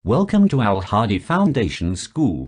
Welcome to Al Hadi Foundation School.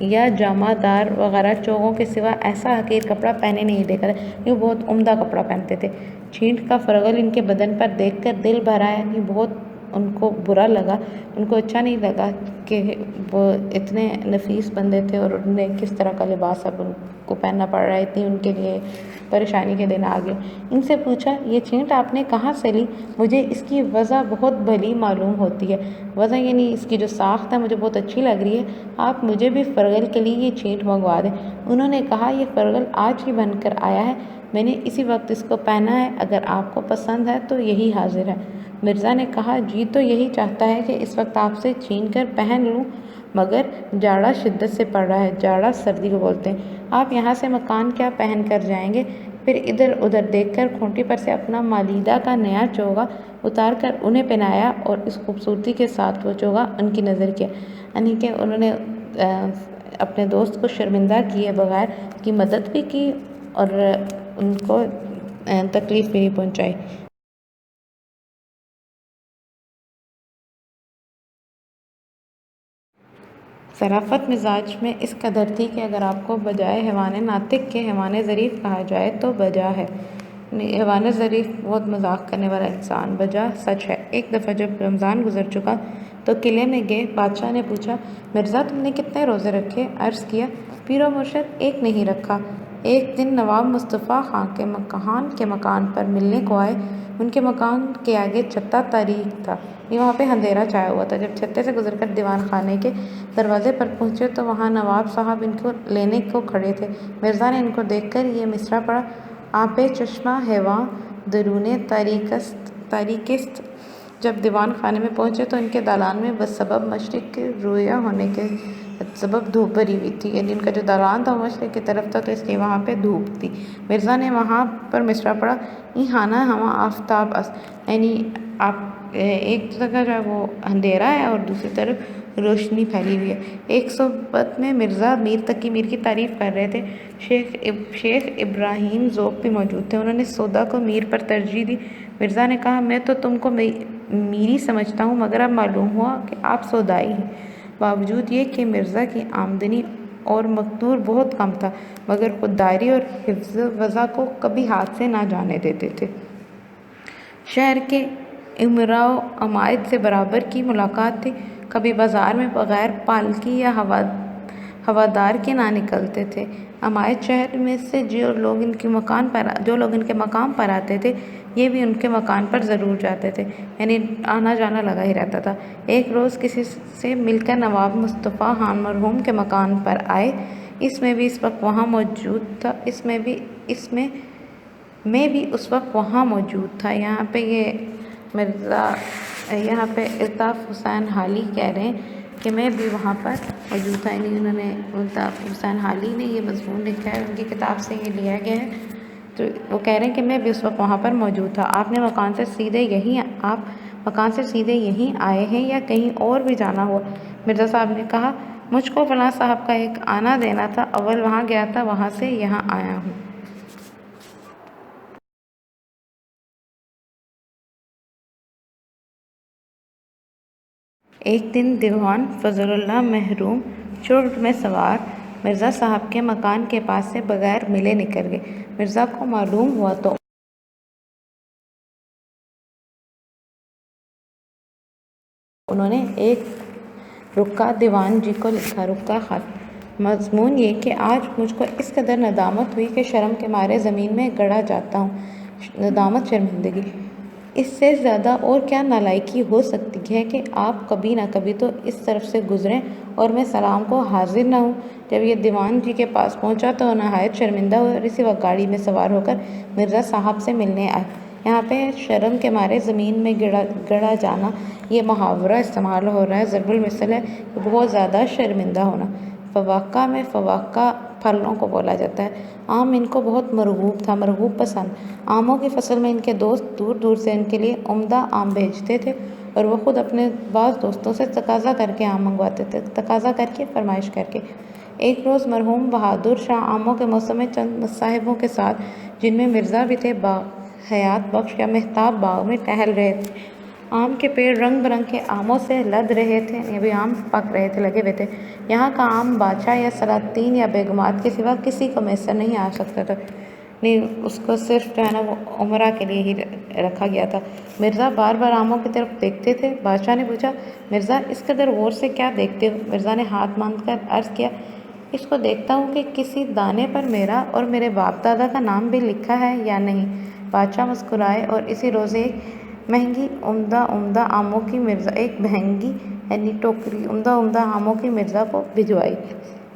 یا جامہ دار وغیرہ چوغوں کے سوا ایسا حقیر کپڑا پہنے نہیں دیکھا تھا۔ یہ بہت عمدہ کپڑا پہنتے تھے۔ چھینٹ کا فرغل ان کے بدن پر دیکھ کر دل بھر آیا۔ یہ بہت ان کو برا لگا، ان کو اچھا نہیں لگا کہ وہ اتنے نفیس بندے تھے اور انہیں کس طرح کا لباس اب ان کو پہننا پڑ رہا ہے۔ اتنی ان کے لیے پریشانی کے دن آ گئے۔ ان سے پوچھا، یہ چھینٹ آپ نے کہاں سے لی؟ مجھے اس کی وضع بہت بھلی معلوم ہوتی ہے۔ وضع یعنی اس کی جو ساخت ہے مجھے بہت اچھی لگ رہی ہے۔ آپ مجھے بھی فرغل کے لیے یہ چھینٹ منگوا دیں۔ انہوں نے کہا، یہ فرغل آج ہی بن کر آیا ہے، میں نے اسی وقت اس کو پہنا ہے، اگر آپ کو پسند ہے تو یہی حاضر ہے۔ مرزا نے کہا، جی تو یہی چاہتا ہے کہ اس وقت آپ سے چھین کر پہن لوں، مگر جاڑا شدت سے پڑ رہا ہے۔ جاڑا سردی کو بولتے ہیں۔ آپ یہاں سے مکان کیا پہن کر جائیں گے؟ پھر ادھر ادھر دیکھ کر کھونٹی پر سے اپنا مالیدہ کا نیا چوغا اتار کر انہیں پہنایا اور اس خوبصورتی کے ساتھ وہ چوغا ان کی نظر کیا، یعنی کہ انہوں نے اپنے دوست کو شرمندہ کیے بغیر کی مدد بھی کی اور ان کو تکلیف بھی نہیں پہنچائی۔ ظرافت مزاج میں اس قدر تھی کہ اگر آپ کو بجائے حیوان ناطق کے حیوان ظریف کہا جائے تو بجا ہے۔ حیوان ظریف بہت مذاق کرنے والا انسان، بجا سچ ہے۔ ایک دفعہ جب رمضان گزر چکا تو قلعے میں گئے۔ بادشاہ نے پوچھا، مرزا تم نے کتنے روزے رکھے؟ عرض کیا، پیر و مرشد ایک نہیں رکھا۔ ایک دن نواب مصطفیٰ خان کے مکان پر ملنے کو آئے۔ ان کے مکان کے آگے چھتا تاریک تھا، وہاں پہ اندھیرا چھایا ہوا تھا۔ جب چھتے سے گزر کر دیوان خانے کے دروازے پر پہنچے تو وہاں نواب صاحب ان کو لینے کو کھڑے تھے۔ مرزا نے ان کو دیکھ کر یہ مصرع پڑھا، آب چشمہ حیواں درون تاریکست۔ جب دیوان خانے میں پہنچے تو ان کے دالان میں بسبب مشرق کے رویا ہونے کے سبب دھوپ بھری ہوئی تھی، یعنی ان کا جو دالان تھا وہ مشرق کی طرف تھا تو اس لیے وہاں پہ دھوپ تھی۔ مرزا نے وہاں پر مصرع پڑھا، ای ہانا ہوا آفتاب اس، یعنی آپ ایک جگہ جو ہے وہ اندھیرا ہے اور دوسری طرف روشنی پھیلی ہوئی ہے۔ ایک صحبت میں مرزا میر تقی میر کی تعریف کر رہے تھے۔ شیخ ابراہیم ذوق بھی موجود تھے، انہوں نے سودا کو میر پر ترجیح دی۔ مرزا نے کہا، میں تو تم کو میری سمجھتا ہوں، مگر اب معلوم ہوا کہ آپ سودائی ہیں۔ باوجود یہ کہ مرزا کی آمدنی اور مقدور بہت کم تھا، مگر خودداری اور حفظ وضع کو کبھی ہاتھ سے نہ جانے دیتے تھے۔ شہر کے امراء و عمائد سے برابر کی ملاقات تھی، کبھی بازار میں بغیر پالکی یا ہوادار کے نہ نکلتے تھے۔ عمائد شہر میں سے جو لوگ ان کے مقام پر آتے تھے یہ بھی ان کے مکان پر ضرور جاتے تھے، یعنی آنا جانا لگا ہی رہتا تھا۔ ایک روز کسی سے مل کر نواب مصطفیٰ خان مرحوم کے مکان پر آئے، اس میں بھی اس وقت وہاں موجود تھا یہاں پہ یہ مرزا الطاف حسین حالی کہہ رہے ہیں کہ میں بھی وہاں پر موجود تھا، یعنی انہوں نے الطاف حسین حالی نے یہ مضمون لکھا ہے، ان کی کتاب سے یہ لیا گیا ہے۔ تو وہ کہہ رہے ہیں کہ میں بھی اس وقت وہاں پر موجود تھا۔ آپ مکان سے سیدھے یہیں آئے ہیں یا کہیں اور بھی جانا ہوا؟ مرزا صاحب نے کہا، مجھ کو فلاں صاحب کا ایک آنا دینا تھا، اول وہاں گیا تھا، وہاں سے یہاں آیا ہوں۔ ایک دن دیوان فضل اللہ محروم چرٹ میں سوار مرزا صاحب کے مکان کے پاس سے بغیر ملے نکل گئے۔ مرزا کو معلوم ہوا تو انہوں نے ایک رکا دیوان جی کو لکھا، رکا خط، مضمون یہ کہ آج مجھ کو اس قدر ندامت ہوئی کہ شرم کے مارے زمین میں گڑا جاتا ہوں۔ ندامت، شرمندگی، اس سے زیادہ اور کیا نالائکی ہو سکتی ہے کہ آپ کبھی نہ کبھی تو اس طرف سے گزریں اور میں سلام کو حاضر نہ ہوں۔ جب یہ دیوان جی کے پاس پہنچا تو نہایت شرمندہ ہوئے اور اسی وقت گاڑی میں سوار ہو کر مرزا صاحب سے ملنے آئے۔ یہاں پہ شرم کے مارے زمین میں گڑا جانا یہ محاورہ استعمال ہو رہا ہے، ضرب المثل ہے کہ بہت زیادہ شرمندہ ہونا۔ فواقہ میں فواقہ پھلوں کو بولا جاتا ہے۔ آم ان کو بہت مرغوب تھا، مرغوب پسند۔ آموں کی فصل میں ان کے دوست دور دور سے ان کے لیے عمدہ آم بھیجتے تھے اور وہ خود اپنے بعض دوستوں سے تقاضا کر کے آم منگواتے تھے، تقاضا کر کے، فرمائش کر کے۔ ایک روز مرحوم بہادر شاہ آموں کے موسم میں چند مصاحبوں کے ساتھ، جن میں مرزا بھی تھے، حیات بخش یا مہتاب باغ میں ٹہل رہے تھے۔ آم کے پیڑ رنگ برنگ کے آموں سے لد رہے تھے، ابھی آم پک رہے تھے، لگے ہوئے تھے۔ یہاں کا آم بادشاہ یا سلاطین یا بیگمات کے سوا کسی کو میسر نہیں آ سکتا تھا، نہیں اس کو صرف جو ہے نا وہ عمرہ کے لیے ہی رکھا گیا تھا۔ مرزا بار بار آموں کی طرف دیکھتے تھے۔ بادشاہ نے پوچھا، مرزا اس قدر غور سے کیا دیکھتے ہو؟ مرزا نے ہاتھ باندھ کر عرض کیا، اس کو دیکھتا ہوں کہ کسی دانے پر میرا اور میرے باپ دادا کا نام بھی لکھا ہے یا نہیں۔ بادشاہ مسکرائے اور اسی روز ایک مہنگی عمدہ آموں کی مرزا ایک مہنگی یعنی ٹوکری عمدہ آموں کی مرزا کو بھجوائی۔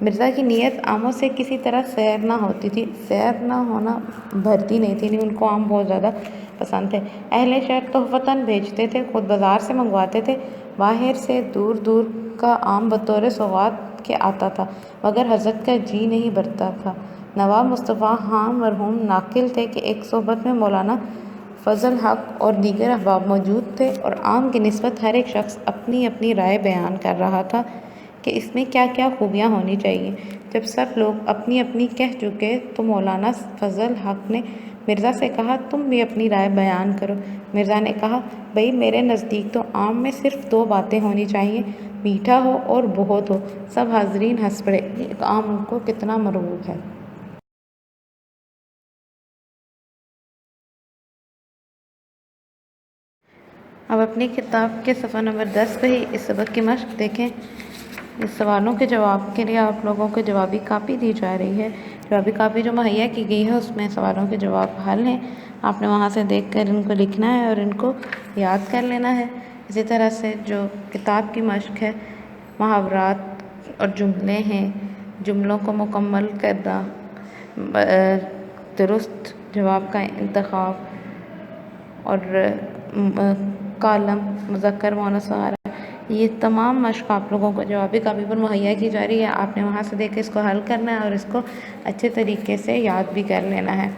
مرزا کی نیت آموں سے کسی طرح سیر نہ ہوتی تھی، سیر نہ ہونا بھرتی نہیں تھی، ان کو آم بہت زیادہ پسند تھے۔ اہل شہر تحفتاً بھیجتے تھے، خود بازار سے منگواتے تھے، باہر سے دور دور کا آم بطور سوغات کے آتا تھا، مگر حضرت کا جی نہیں بھرتا تھا۔ نواب مصطفیٰ خان مرحوم ناقل تھے کہ ایک صحبت میں مولانا فضل حق اور دیگر احباب موجود تھے اور آم کی نسبت ہر ایک شخص اپنی اپنی رائے بیان کر رہا تھا کہ اس میں کیا کیا خوبیاں ہونی چاہیے۔ جب سب لوگ اپنی اپنی کہہ چکے تو مولانا فضل حق نے مرزا سے کہا، تم بھی اپنی رائے بیان کرو۔ مرزا نے کہا، بھئی میرے نزدیک تو آم میں صرف 2 باتیں ہونی چاہیے، میٹھا ہو اور بہت ہو۔ سب حاضرین ہنس پڑے، یہ آم ان کو کتنا مرغوب ہے۔ اب اپنی کتاب کے صفحہ نمبر 10 پہ ہی اس سبق کی مشق دیکھیں۔ اس سوالوں کے جواب کے لیے آپ لوگوں کو جوابی کاپی دی جا رہی ہے۔ جوابی کاپی جو مہیا کی گئی ہے اس میں سوالوں کے جواب حل ہیں، آپ نے وہاں سے دیکھ کر ان کو لکھنا ہے اور ان کو یاد کر لینا ہے۔ اسی طرح سے جو کتاب کی مشق ہے، محاورات اور جملے ہیں، جملوں کو مکمل کرنا، درست جواب کا انتخاب اور کالم مذکر مؤنث وغیرہ، یہ تمام مشق آپ لوگوں کو جوابی کاپی پر مہیا کی جا رہی ہے۔ آپ نے وہاں سے دیکھ کے اس کو حل کرنا ہے اور اس کو اچھے طریقے سے یاد بھی کر لینا ہے۔